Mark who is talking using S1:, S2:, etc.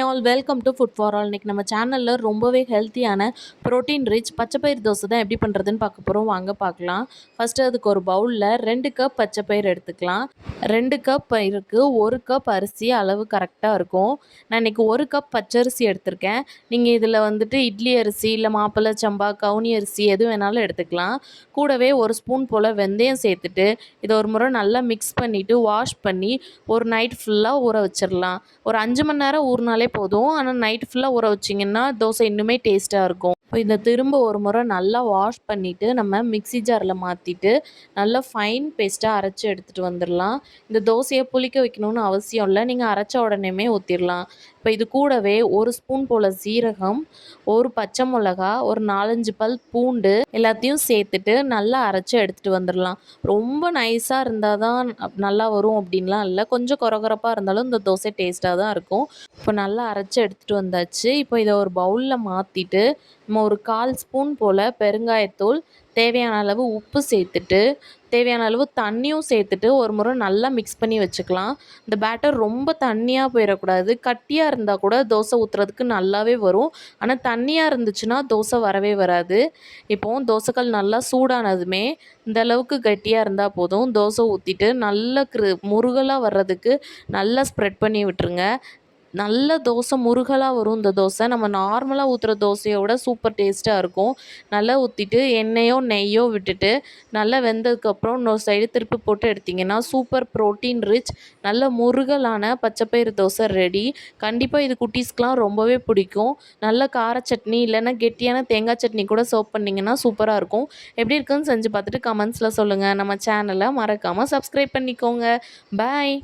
S1: All welcome to food for all. இன்றைக்கி நம்ம சேனலில் ரொம்பவே ஹெல்த்தியான ப்ரோட்டீன் ரிச் பச்சைப்பயிறு தோசை தான் எப்படி பண்ணுறதுன்னு பார்க்க போகிறோம். வாங்க பார்க்கலாம். ஃபஸ்ட்டு அதுக்கு ஒரு பவுலில் 2 கப் பச்சைப்பயிறு எடுத்துக்கலாம். 2 கப் பயிருக்கு 1 கப் அரிசி அளவு கரெக்டாக இருக்கும். நான் இன்றைக்கி 1 கப் பச்சரிசி எடுத்திருக்கேன். நீங்கள் இதில் வந்துட்டு இட்லி அரிசி இல்லை மாப்பிள்ளை சம்பா கவுனி அரிசி எது வேணாலும் எடுத்துக்கலாம். கூடவே 1 ஸ்பூன் போல் வெந்தயம் சேர்த்துட்டு இதை ஒரு முறை நல்லா மிக்ஸ் பண்ணிவிட்டு வாஷ் பண்ணி ஒரு நைட் ஃபுல்லாக ஊற வச்சிடலாம். ஒரு 5 மணி நேரம் ஊறினாலே போதும். ஆனால் நைட் ஃபுல்லாக ஊற வச்சிங்கன்னா தோசை இன்னுமே டேஸ்ட்டாக இருக்கும். இப்போ இதை திரும்ப ஒரு முறை நல்லா வாஷ் பண்ணிவிட்டு நம்ம மிக்ஸி ஜாரில் மாற்றிட்டு நல்லா ஃபைன் பேஸ்ட்டாக அரைச்சி எடுத்துகிட்டு வந்துடலாம். இந்த தோசையை புளிக்க வைக்கணும்னு அவசியம் இல்லை. நீங்கள் அரைச்ச உடனேமே ஊற்றிடலாம். இப்போ இது கூடவே 1 ஸ்பூன் போல் சீரகம், ஒரு பச்சை மிளகா, ஒரு 4-5 பல் பூண்டு எல்லாத்தையும் சேர்த்துட்டு நல்லா அரைச்சி எடுத்துகிட்டு வந்துடலாம். ரொம்ப நைஸாக இருந்தால் தான் நல்லா வரும் அப்படின்லாம் இல்லை. கொஞ்சம் கொரகொரப்பாக இருந்தாலும் இந்த தோசை டேஸ்ட்டாக தான் இருக்கும். இப்போ நல்லா அரைச்சி எடுத்துகிட்டு வந்தாச்சு. இப்போ இதை ஒரு பவுலில் மாற்றிட்டு நம்ம ஒரு 1/4 ஸ்பூன் போல் பெருங்காயத்தூள், தேவையான அளவு உப்பு சேர்த்துட்டு தேவையான அளவு தண்ணியும் சேர்த்துட்டு ஒரு முறை நல்லா மிக்ஸ் பண்ணி வச்சுக்கலாம். இந்த பேட்டர் ரொம்ப தண்ணியாக போயிடக்கூடாது. கட்டியாக இருந்தால் கூட தோசை ஊற்றுறதுக்கு நல்லாவே வரும். ஆனால் தண்ணியாக இருந்துச்சுன்னா தோசை வரவே வராது. இப்போது தோசைக்கல் நல்லா சூடானதுமே இந்த அளவுக்கு கட்டியாக இருந்தால் போதும். தோசை ஊற்றிட்டு நல்லா முருகலாக வர்றதுக்கு நல்லா ஸ்ப்ரெட் பண்ணி விட்டுருங்க. நல்ல தோசை முருகலாக வரும். இந்த தோசை நம்ம நார்மலாக ஊற்றுற தோசையோட சூப்பர் டேஸ்ட்டாக இருக்கும். நல்லா ஊற்றிட்டு எண்ணெயோ நெய்யோ விட்டுட்டு நல்லா வெந்ததுக்கப்புறம் இன்னொரு சைடு திருப்பி போட்டு எடுத்திங்கன்னா சூப்பர் ப்ரோட்டீன் ரிச் நல்ல முருகலான பச்சைப்பயிறு தோசை ரெடி. கண்டிப்பாக இது குட்டீஸ்க்கெலாம் ரொம்பவே பிடிக்கும். நல்ல கார சட்னி இல்லைன்னா கெட்டியான தேங்காய் சட்னி கூட சர்வ் பண்ணிங்கன்னா சூப்பராக இருக்கும். எப்படி இருக்குன்னு செஞ்சு பார்த்துட்டு கமெண்ட்ஸில் சொல்லுங்கள். நம்ம சேனலை மறக்காமல் சப்ஸ்கிரைப் பண்ணிக்கோங்க. பாய்.